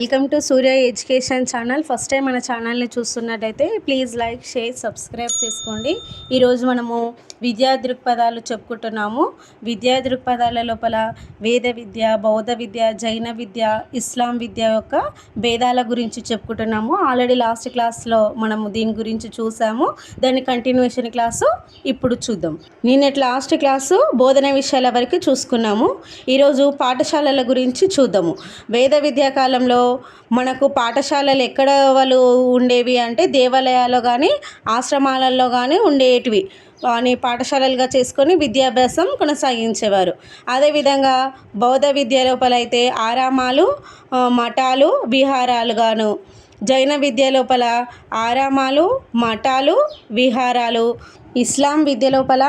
Welcome to Surya education channel. First time మన ఛానల్ని చూస్తున్నట్టయితే ప్లీజ్ లైక్, షేర్, సబ్స్క్రైబ్ చేసుకోండి. ఈరోజు మనము విద్యా దృక్పథాలు చెప్పుకుంటున్నాము. విద్యా దృక్పథాల లోపల వేద విద్య, బౌద్ధ విద్య, జైన విద్య, ఇస్లాం విద్య యొక్క భేదాల గురించి చెప్పుకుంటున్నాము. ఆల్రెడీ లాస్ట్ క్లాస్లో మనము దీని గురించి చూసాము. దాని కంటిన్యూషన్ క్లాసు ఇప్పుడు చూద్దాం. నిన్నటి లాస్ట్ క్లాసు బోధన విషయాల వరకు చూసుకున్నాము. ఈరోజు పాఠశాలల గురించి చూద్దాము. వేద విద్యా కాలంలో మనకు పాఠశాలలు ఎక్కడ వాళ్ళు ఉండేవి అంటే దేవాలయాల్లో కానీ ఆశ్రమాలలో కానీ ఉండేటివి అని పాఠశాలలుగా చేసుకొని విద్యాభ్యాసం కొనసాగించేవారు. అదేవిధంగా బౌద్ధ విద్య లోపల అయితే ఆరామాలు, మఠాలు, విహారాలుగాను, జైన విద్య లోపల ఆరామాలు, మఠాలు, విహారాలు, ఇస్లాం విద్య లోపల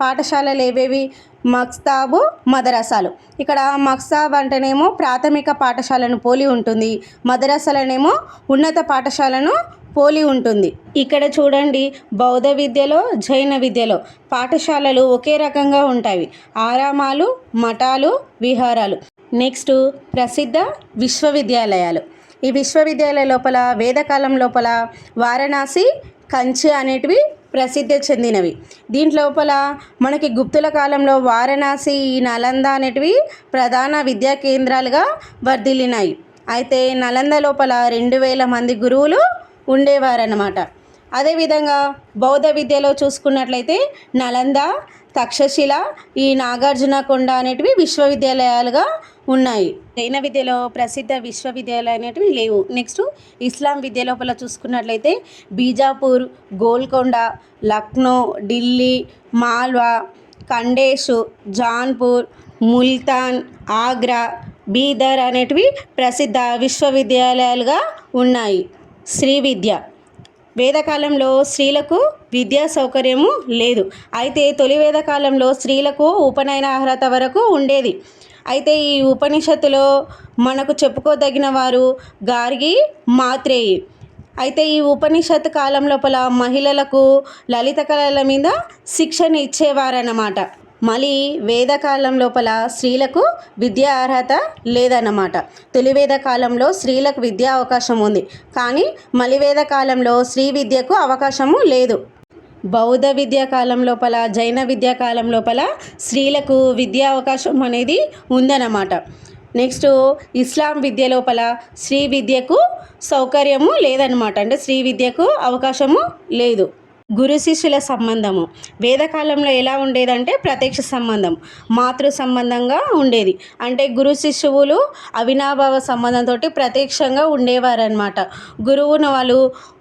పాఠశాలలు ఏవేవి మక్తాబు, మదరసాలు. ఇక్కడ మక్తాబ్ అంటేనేమో ప్రాథమిక పాఠశాలను పోలి ఉంటుంది, మదరసాలనేమో ఉన్నత పాఠశాలను పోలి ఉంటుంది. ఇక్కడ చూడండి, బౌద్ధ విద్యలో, జైన విద్యలో పాఠశాలలు ఒకే రకంగా ఉంటాయి. ఆరామాలు, మఠాలు, విహారాలు. నెక్స్ట్ ప్రసిద్ధ విశ్వవిద్యాలయాలు. ఈ విశ్వవిద్యాలయ లోపల వేదకాలం లోపల వారణాసి, కంచి అనేటివి ప్రసిద్ధి చెందినవి. దీంట్లోపల మనకి గుప్తుల కాలంలో వారణాసి, నలంద అనేటివి ప్రధాన విద్యా కేంద్రాలుగా వర్ధిల్లినాయి. అయితే నలంద లోపల 2000 మంది గురువులు ఉండేవారన్నమాట. అదేవిధంగా బౌద్ధ విద్యలో చూసుకున్నట్లయితే నలంద, తక్షశిల, ఈ నాగార్జునకొండ అనేటివి విశ్వవిద్యాలయాలుగా ఉన్నాయి. జైన విద్యలో ప్రసిద్ధ విశ్వవిద్యాలయాలు అనేటివి లేవు. నెక్స్ట్ ఇస్లాం విద్య లోపల చూసుకున్నట్లయితే బీజాపూర్, గోల్కొండ, లక్నో, ఢిల్లీ, మాల్వా, ఖండేషు, జాన్పూర్, ముల్తాన్, ఆగ్రా, బీదర్ అనేటివి ప్రసిద్ధ విశ్వవిద్యాలయాలుగా ఉన్నాయి. శ్రీ విద్య. వేదకాలంలో స్త్రీలకు విద్యా సౌకర్యము లేదు. అయితే తొలి వేదకాలంలో స్త్రీలకు ఉపనయన అర్హత వరకు ఉండేది. అయితే ఈ ఉపనిషత్తులో మనకు చెప్పుకోదగిన వారు గార్గి, మాత్రేయి. అయితే ఈ ఉపనిషత్తు కాలం లోపల మహిళలకు లలిత కళల మీద శిక్షణ ఇచ్చేవారన్నమాట. మళ్ళీ వేదకాలం లోపల స్త్రీలకు విద్యా అర్హత లేదన్నమాట. తొలి వేద కాలంలో స్త్రీలకు విద్యా అవకాశం ఉంది, కానీ మలి వేద కాలంలో స్త్రీ విద్యకు అవకాశము లేదు. బౌద్ధ విద్యా కాలం లోపల, జైన విద్యా కాలం లోపల స్త్రీలకు విద్యా అవకాశం అనేది ఉందన్నమాట. నెక్స్ట్ ఇస్లాం విద్య లోపల స్త్రీ విద్యకు సౌకర్యము లేదన్నమాట. అంటే స్త్రీ విద్యకు అవకాశము లేదు. గురు శిష్యుల సంబంధము వేదకాలంలో ఎలా ఉండేదంటే ప్రత్యక్ష సంబంధం, మాతృ సంబంధంగా ఉండేది. అంటే గురు శిష్యువులు అవినాభావ సంబంధంతో ప్రత్యక్షంగా ఉండేవారనమాట. గురువును వాళ్ళు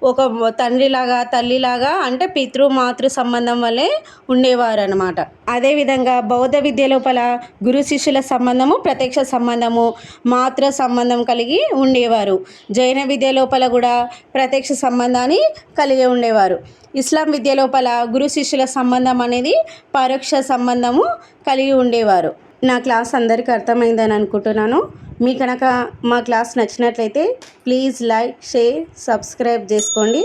ఒక తండ్రిలాగా, తల్లిలాగా, అంటే పితృ మాతృ సంబంధం వల్లే ఉండేవారనమాట. అదేవిధంగా బౌద్ధ విద్య లోపల గురు శిష్యుల సంబంధము ప్రత్యక్ష సంబంధము, మాతృ సంబంధం కలిగి ఉండేవారు. జైన విద్య లోపల కూడా ప్రత్యక్ష సంబంధాన్ని కలిగి ఉండేవారు. ఇస్లాం విద్య లోపల గురు శిష్యుల సంబంధం అనేది పరోక్ష సంబంధము కలిగి ఉండేవారు. నా క్లాస్ అందరికీ అర్థమైందని అనుకుంటున్నాను. మీ కనుక మా క్లాస్ నచ్చినట్లయితే ప్లీజ్ లైక్, షేర్, సబ్స్క్రైబ్ చేసుకోండి.